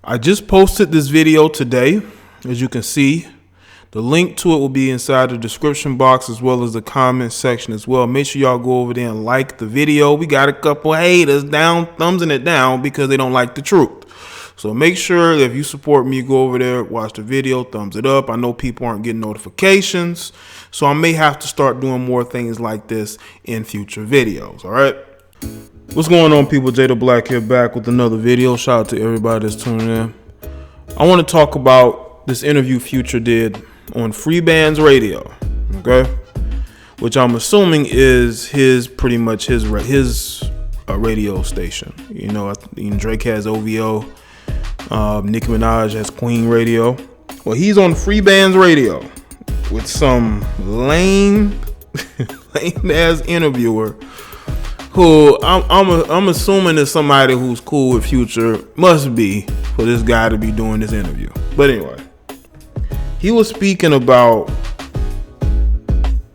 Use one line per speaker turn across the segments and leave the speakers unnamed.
I just posted this video today. As you can see, the link to it will be inside the description box as well as the comment section as well. Make sure y'all go over there and like the video. We got a couple haters thumbsing it down because they don't like the truth. So make sure that if you support me, go over there, watch the video, thumbs it up. I know people aren't getting notifications, so I may have to start doing more things like this in future videos. All right. What's going on, people? Jada Black here, back with another video. Shout out to everybody that's tuning in. I want to talk about this interview Future did on Free Bands Radio, okay? Which I'm assuming is pretty much his radio station. You know, Drake has OVO, Nicki Minaj has Queen Radio. Well, he's on Free Bands Radio with some lame ass interviewer who I'm assuming is somebody who's cool with Future. Must be for this guy to be doing this interview. But anyway, he was speaking about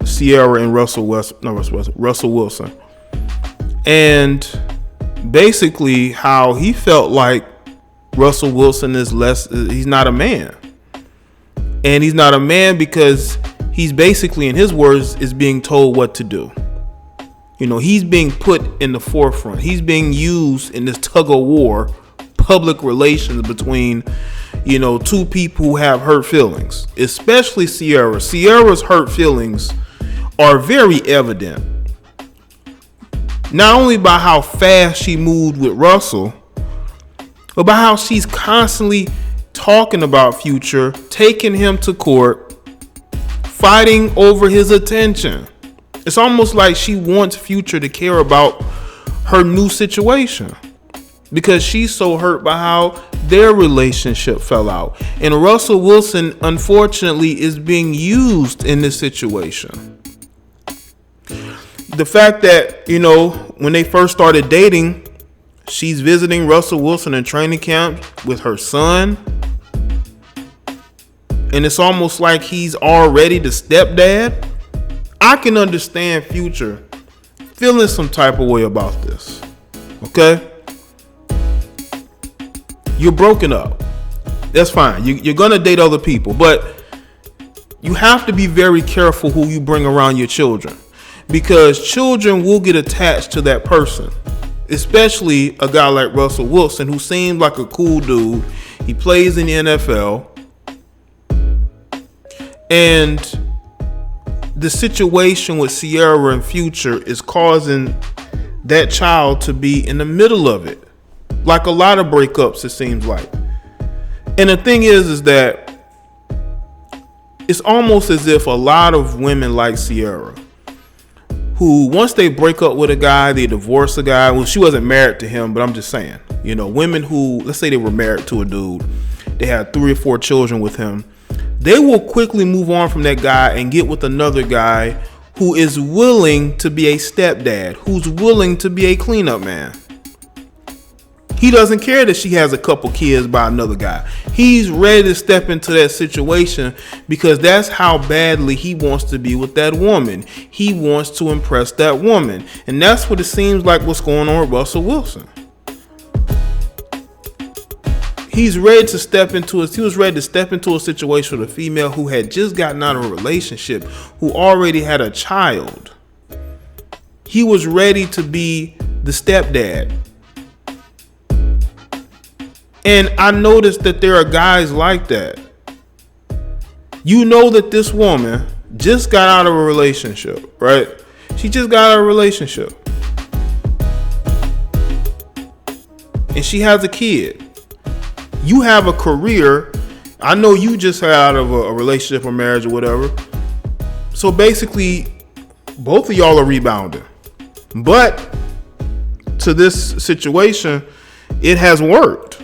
Ciara and Russell Wilson, and basically how he felt like Russell Wilson he's not a man. And he's not a man because he's basically, in his words, is being told what to do. You know, he's being put in the forefront. He's being used in this tug of war, public relations between, you know, two people who have hurt feelings, especially Ciara. Ciara's hurt feelings are very evident, not only by how fast she moved with Russell, but by how she's constantly talking about Future, taking him to court, fighting over his attention. It's almost like she wants Future to care about her new situation because she's so hurt by how their relationship fell out. And Russell Wilson, unfortunately, is being used in this situation. The fact that, you know, when they first started dating, she's visiting Russell Wilson in training camp with her son. And it's almost like he's already the stepdad. I can understand Future feeling some type of way about this. Okay? You're broken up. That's fine. You're going to date other people. But you have to be very careful who you bring around your children. Because children will get attached to that person. Especially a guy like Russell Wilson, who seems like a cool dude. He plays in the NFL. And the situation with Ciara and Future is causing that child to be in the middle of it. Like a lot of breakups, it seems like. And the thing is that it's almost as if a lot of women like Ciara, who once they break up with a guy, they divorce a guy. Well, she wasn't married to him, but I'm just saying, you know, women who, let's say they were married to a dude, they had 3 or 4 children with him. They will quickly move on from that guy and get with another guy who is willing to be a stepdad, who's willing to be a cleanup man. He doesn't care that she has a couple kids by another guy. He's ready to step into that situation because that's how badly he wants to be with that woman. He wants to impress that woman. And that's what it seems like what's going on with Russell Wilson. He was ready to step into a situation with a female who had just gotten out of a relationship, who already had a child. He was ready to be the stepdad. And I noticed that there are guys like that. You know that this woman just got out of a relationship, right? She just got out of a relationship. And she has a kid. You have a career. I know you just got out of a relationship or marriage or whatever. So basically, both of y'all are rebounding. But to this situation, it has worked.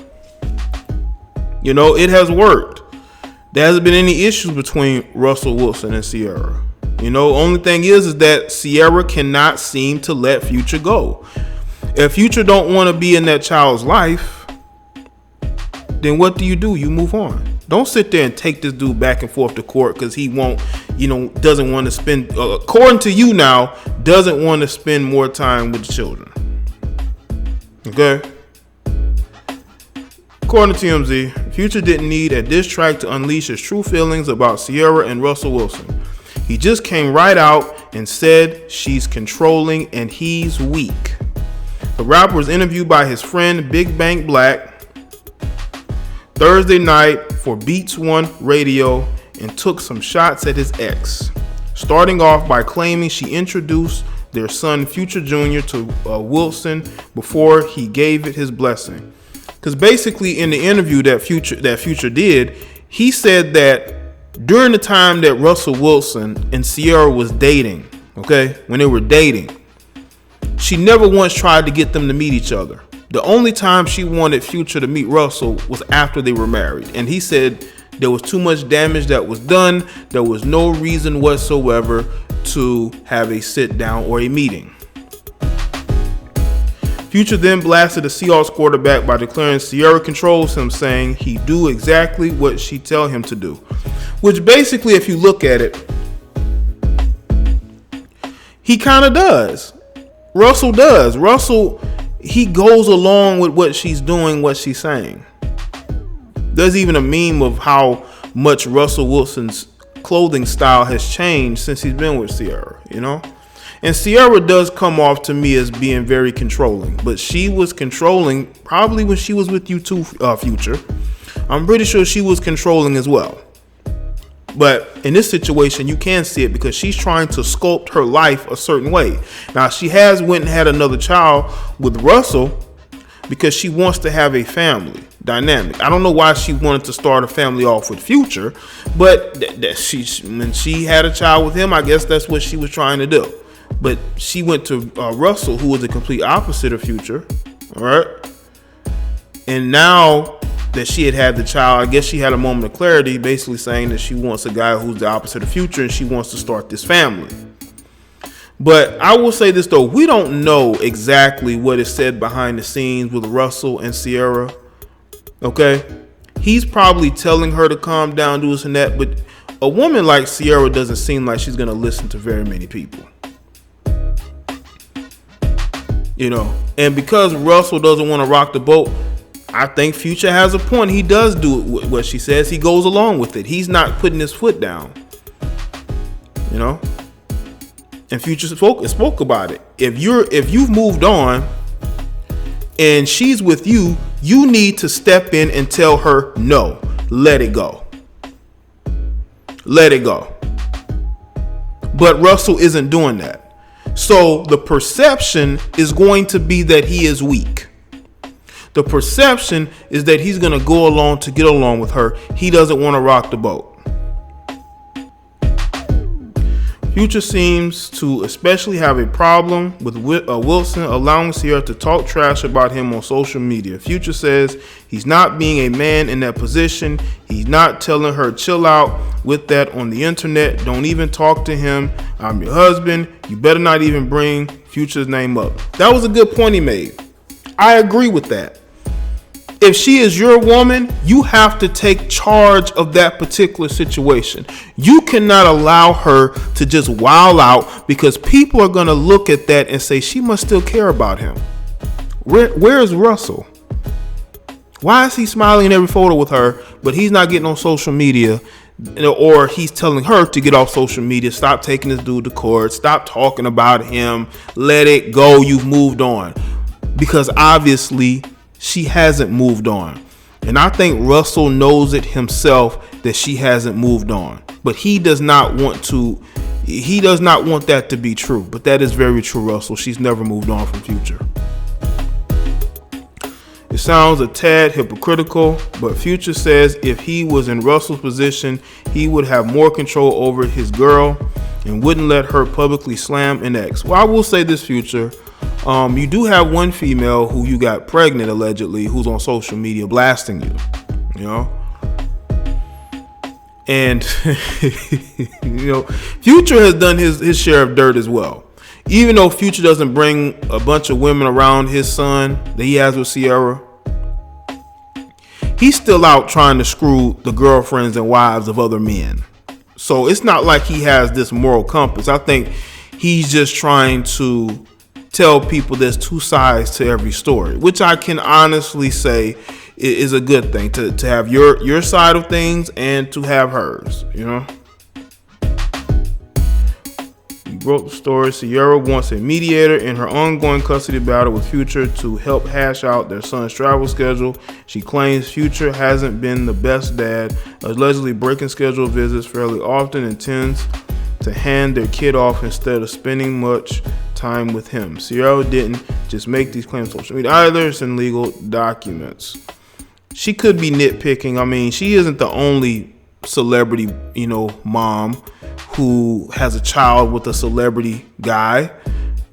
You know, it has worked. There hasn't been any issues between Russell Wilson and Ciara. You know, only thing is that Ciara cannot seem to let Future go. If Future don't want to be in that child's life, then what do? You move on. Don't sit there and take this dude back and forth to court because he won't, doesn't want to spend, according to you now, doesn't want to spend more time with the children. Okay? according to TMZ, Future didn't need a diss track to unleash his true feelings about Ciara and Russell Wilson. He just came right out and said she's controlling and he's weak. The rapper was interviewed by his friend Big Bank Black Thursday night for Beats One Radio and took some shots at his ex, starting off by claiming she introduced their son Future Jr. to Wilson before he gave it his blessing. Because basically in the interview that Future did, he said that during the time that Russell Wilson and Ciara was dating, okay, when they were dating, she never once tried to get them to meet each other. The only time she wanted Future to meet Russell was after they were married. And he said there was too much damage that was done. There was no reason whatsoever to have a sit down or a meeting. Future then blasted the Seahawks quarterback by declaring Ciara controls him, saying he do exactly what she tell him to do. Which basically, if you look at it, he kind of does. Russell does. Russell, he goes along with what she's doing, what she's saying. There's even a meme of how much Russell Wilson's clothing style has changed since he's been with Ciara, you know? And Ciara does come off to me as being very controlling, but she was controlling probably when she was with you too, Future. I'm pretty sure she was controlling as well. But in this situation, you can see it because she's trying to sculpt her life a certain way. Now, she has went and had another child with Russell because she wants to have a family dynamic. I don't know why she wanted to start a family off with Future, but when she had a child with him, I guess that's what she was trying to do. But she went to Russell, who was the complete opposite of Future, all right? And now that she had the child, I guess she had a moment of clarity, basically saying that she wants a guy who's the opposite of Future and she wants to start this family. But I will say this though, we don't know exactly what is said behind the scenes with Russell and Ciara. Okay? He's probably telling her to calm down, do this and that, but a woman like Ciara doesn't seem like she's gonna listen to very many people. You know, and because Russell doesn't want to rock the boat, I think Future has a point. He does do what she says. He goes along with it. He's not putting his foot down. You know? And Future spoke about it. If you've moved on and she's with you, you need to step in and tell her no. Let it go. Let it go. But Russell isn't doing that. So the perception is going to be that he is weak. The perception is that he's going to go along to get along with her. He doesn't want to rock the boat. Future seems to especially have a problem with Wilson allowing Ciara to talk trash about him on social media. Future says he's not being a man in that position. He's not telling her chill out with that on the internet. Don't even talk to him. I'm your husband. You better not even bring Future's name up. That was a good point he made. I agree with that. If she is your woman, you have to take charge of that particular situation. You cannot allow her to just wild out because people are going to look at that and say she must still care about him. Where is Russell? Why is he smiling in every photo with her, but he's not getting on social media, or he's telling her to get off social media, stop taking this dude to court, stop talking about him, let it go, you've moved on. Because obviously she hasn't moved on. And I think Russell knows it himself that she hasn't moved on. But he does not want that to be true. But that is very true, Russell. She's never moved on from Future. It sounds a tad hypocritical, but Future says if he was in Russell's position, he would have more control over his girl and wouldn't let her publicly slam an ex. Well, I will say this, Future. You do have one female who you got pregnant allegedly, who's on social media blasting you, you know? And, you know, Future has done his share of dirt as well. Even though Future doesn't bring a bunch of women around his son that he has with Ciara, he's still out trying to screw the girlfriends and wives of other men. So it's not like he has this moral compass. I think he's just trying to tell people there's two sides to every story, which I can honestly say is a good thing to have your side of things and to have hers, you know. You wrote the story. Ciara wants a mediator in her ongoing custody battle with Future to help hash out their son's travel schedule. She claims Future hasn't been the best dad, allegedly breaking scheduled visits fairly often and tends to hand their kid off instead of spending much time with him. Ciara didn't just make these claims on social media either. It's in legal documents. She could be nitpicking. I mean, she isn't the only celebrity, you know, mom who has a child with a celebrity guy.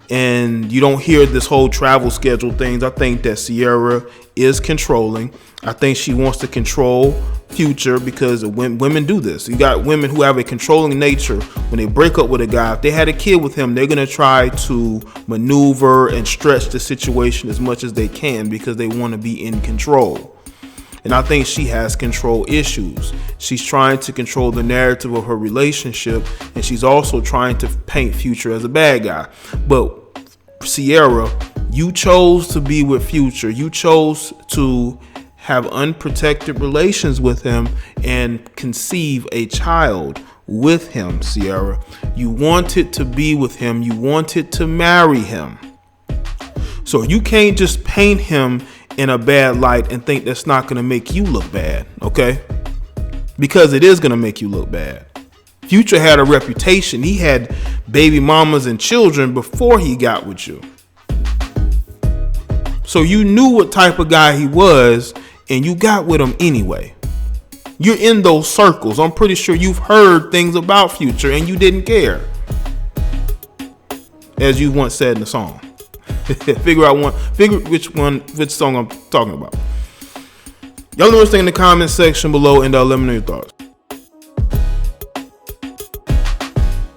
And you don't hear this whole travel schedule things. I think that Ciara is controlling. I think she wants to control Future because women do this. You got women who have a controlling nature. When they break up with a guy, if they had a kid with him, they're going to try to maneuver and stretch the situation as much as they can because they want to be in control. And I think she has control issues. She's trying to control the narrative of her relationship, and she's also trying to paint Future as a bad guy. But Ciara, you chose to be with Future. You chose to have unprotected relations with him and conceive a child with him, Ciara. You wanted to be with him. You wanted to marry him. So you can't just paint him in a bad light and think that's not going to make you look bad, okay? Because it is going to make you look bad. Future had a reputation. He had baby mamas and children before he got with you. So you knew what type of guy he was, and you got with him anyway. You're in those circles. I'm pretty sure you've heard things about Future and you didn't care. As you once said in the song. Figure which song I'm talking about. Y'all know what to think in the comment section below, and let me know your thoughts.